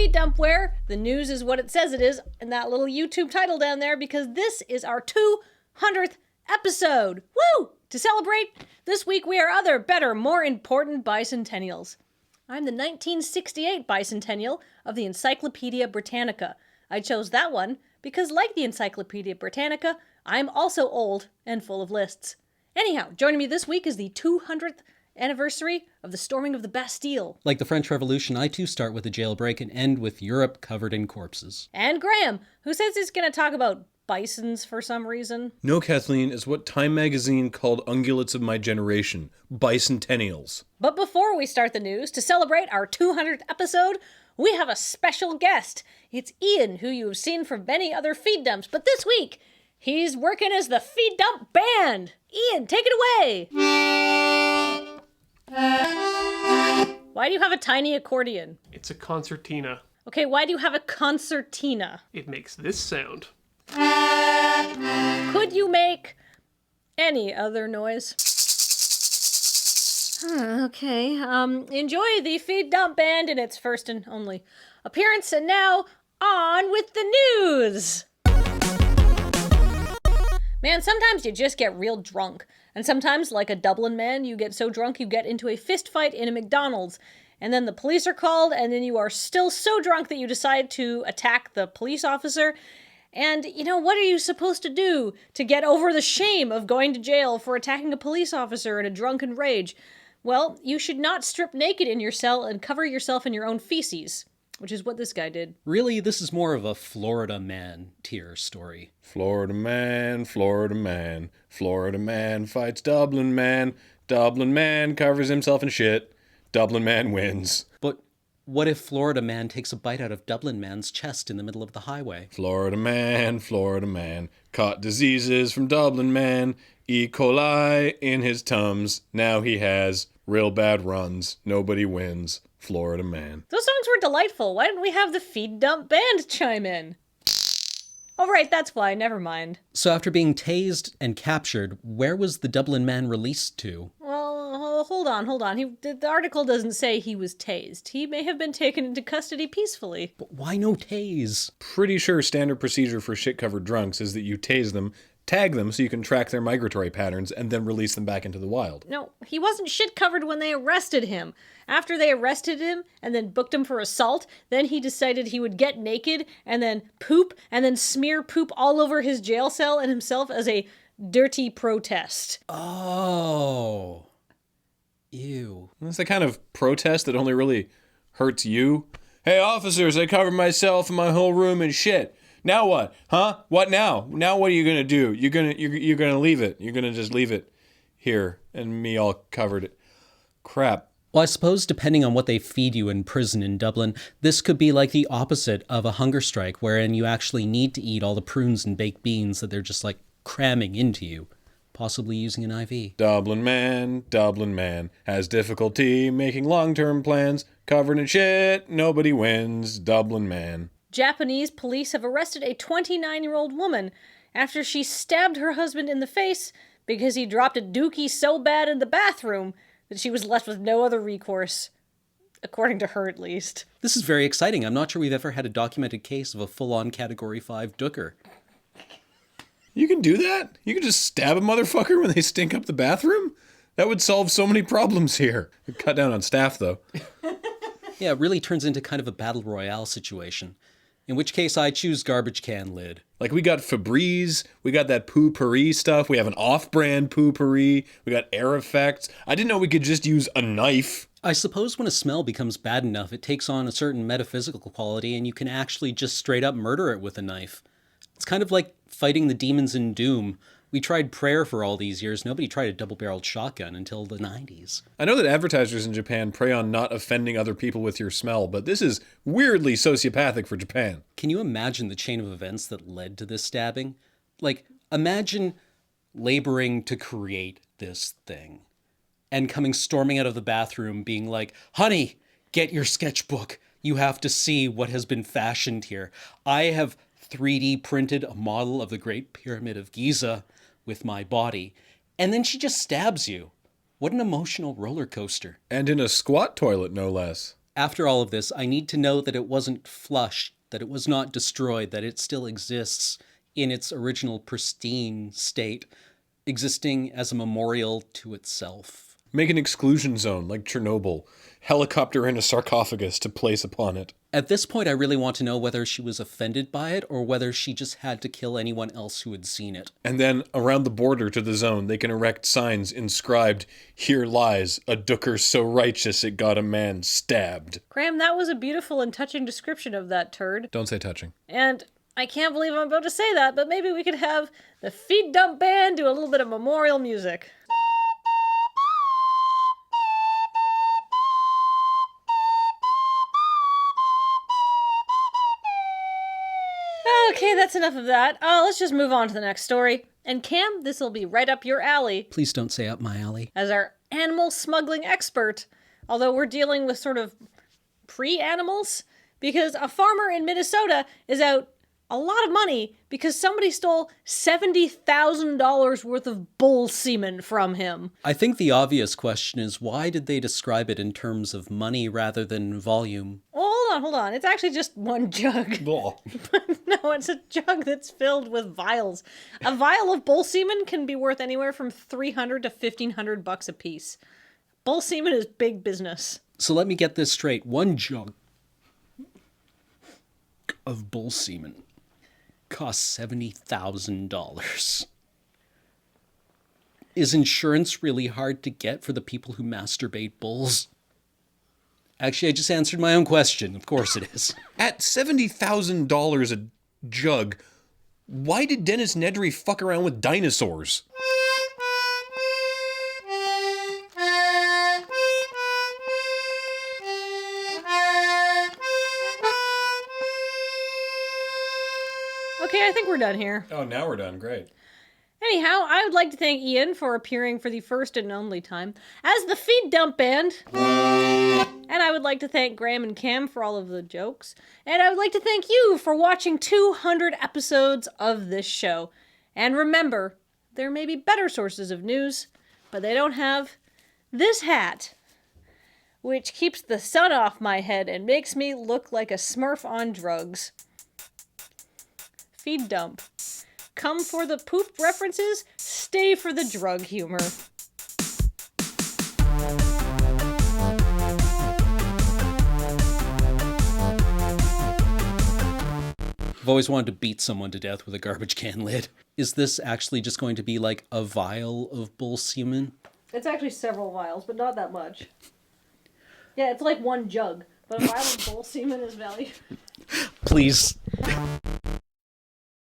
Feed Dump where the news is what it says it is in that little YouTube title down there, because this is our 200th episode. Woo! To celebrate, this week we are other, better, more important bicentennials. I'm the 1968 bicentennial of the Encyclopedia Britannica. I chose that one because, like the Encyclopedia Britannica, I'm also old and full of lists. Anyhow, joining me this week is the 200th anniversary of the storming of the Bastille. Like the French Revolution, I too start with a jailbreak and end with Europe covered in corpses. And Graham, who says he's going to talk about bisons for some reason. No, Kathleen, it's what Time magazine called ungulates of my generation, bicentennials. But before we start the news, to celebrate our 200th episode, we have a special guest. It's Ian, who you have seen from many other feed dumps, but this week, he's working as the Feed Dump Band. Ian, take it away. Why do you have a tiny accordion? It's a concertina. Okay, why do you have a concertina? It makes this sound. Could you make any other noise? Okay, enjoy the Feed Dump Band in its first and only appearance, and now, on with the news! Man, sometimes you just get real drunk. And sometimes, like a Dublin man, you get so drunk you get into a fist fight in a McDonald's. And then the police are called, and then you are still so drunk that you decide to attack the police officer. And, you know, what are you supposed to do to get over the shame of going to jail for attacking a police officer in a drunken rage? Well, you should not strip naked in your cell and cover yourself in your own feces, which is what this guy did. Really, this is more of a Florida man tier story. Florida man, Florida man, Florida man fights Dublin man, Dublin man covers himself in shit, Dublin man wins. But what if Florida man takes a bite out of Dublin man's chest in the middle of the highway? Florida man, caught diseases from Dublin man, E. coli in his tums, now he has real bad runs, nobody wins, Florida man. Those songs were delightful. Why didn't we have the Feed Dump Band chime in? Oh, right, that's why. Never mind. So after being tased and captured, where was the Dublin man released to? Well, hold on. The article doesn't say he was tased. He may have been taken into custody peacefully. But why no tase? Pretty sure standard procedure for shit-covered drunks is that you tase them, tag them so you can track their migratory patterns, and then release them back into the wild. No, he wasn't shit-covered when they arrested him. After they arrested him and then booked him for assault, then he decided he would get naked and then poop and then smear poop all over his jail cell and himself as a dirty protest. Oh. Ew. That's the kind of protest that only really hurts you. Hey, officers, I covered myself and my whole room in shit. Now what? Huh? What now? Now what are you gonna do? You're gonna leave it. You're gonna just leave it here and me all covered it. Crap. Well, I suppose depending on what they feed you in prison in Dublin, this could be like the opposite of a hunger strike, wherein you actually need to eat all the prunes and baked beans that they're just like cramming into you, possibly using an IV. Dublin man has difficulty making long-term plans, covered in shit, nobody wins, Dublin man. Japanese police have arrested a 29-year-old woman after she stabbed her husband in the face because he dropped a dookie so bad in the bathroom that she was left with no other recourse. According to her, at least. This is very exciting. I'm not sure we've ever had a documented case of a full-on Category 5 Dooker. You can do that? You can just stab a motherfucker when they stink up the bathroom? That would solve so many problems here. It'd cut down on staff, though. Yeah, it really turns into kind of a battle royale situation. In which case, I choose garbage can lid. Like, we got Febreze, we got that poo-pourri stuff, we have an off-brand poo-pourri, we got air effects. I didn't know we could just use a knife. I suppose when a smell becomes bad enough, it takes on a certain metaphysical quality and you can actually just straight up murder it with a knife. It's kind of like fighting the demons in Doom. We tried prayer for all these years. Nobody tried a double-barreled shotgun until the 90s. I know that advertisers in Japan prey on not offending other people with your smell, but this is weirdly sociopathic for Japan. Can you imagine the chain of events that led to this stabbing? Like, imagine laboring to create this thing and coming storming out of the bathroom being like, honey, get your sketchbook. You have to see what has been fashioned here. I have 3D printed a model of the Great Pyramid of Giza with my body. And then she just stabs you. What an emotional roller coaster. And in a squat toilet, no less. After all of this, I need to know that it wasn't flushed, that it was not destroyed, that it still exists in its original pristine state, existing as a memorial to itself. Make an exclusion zone like Chernobyl. Helicopter in a sarcophagus to place upon it. At this point, I really want to know whether she was offended by it or whether she just had to kill anyone else who had seen it. And then, around the border to the zone, they can erect signs inscribed, "Here lies a Dooker so righteous it got a man stabbed." Graham, that was a beautiful and touching description of that turd. Don't say touching. And I can't believe I'm about to say that, but maybe we could have the Feed Dump Band do a little bit of memorial music. Okay, that's enough of that. Let's just move on to the next story. And Cam, this will be right up your alley. Please don't say up my alley. As our animal smuggling expert, although we're dealing with sort of pre-animals, because a farmer in Minnesota is out a lot of money because somebody stole $70,000 worth of bull semen from him. I think the obvious question is, why did they describe it in terms of money rather than volume? Well, hold on. It's actually just one jug. No, it's a jug that's filled with vials. A vial of bull semen can be worth anywhere from $300 to $1,500 a piece. Bull semen is big business. So let me get this straight. One jug of bull semen costs $70,000. Is insurance really hard to get for the people who masturbate bulls? Actually, I just answered my own question. Of course it is. At $70,000 a jug, why did Dennis Nedry fuck around with dinosaurs? Okay, I think we're done here. Oh, now we're done. Great. Anyhow, I would like to thank Ian for appearing for the first and only time as the Feed Dump Band. And I would like to thank Graham and Cam for all of the jokes. And I would like to thank you for watching 200 episodes of this show. And remember, there may be better sources of news, but they don't have this hat, which keeps the sun off my head and makes me look like a Smurf on drugs. Feed Dump. Come for the poop references, stay for the drug humor. I've always wanted to beat someone to death with a garbage can lid. Is this actually just going to be like a vial of bull semen? It's actually several vials, but not that much. Yeah, it's like one jug, but a vial of bull semen is valued. Please.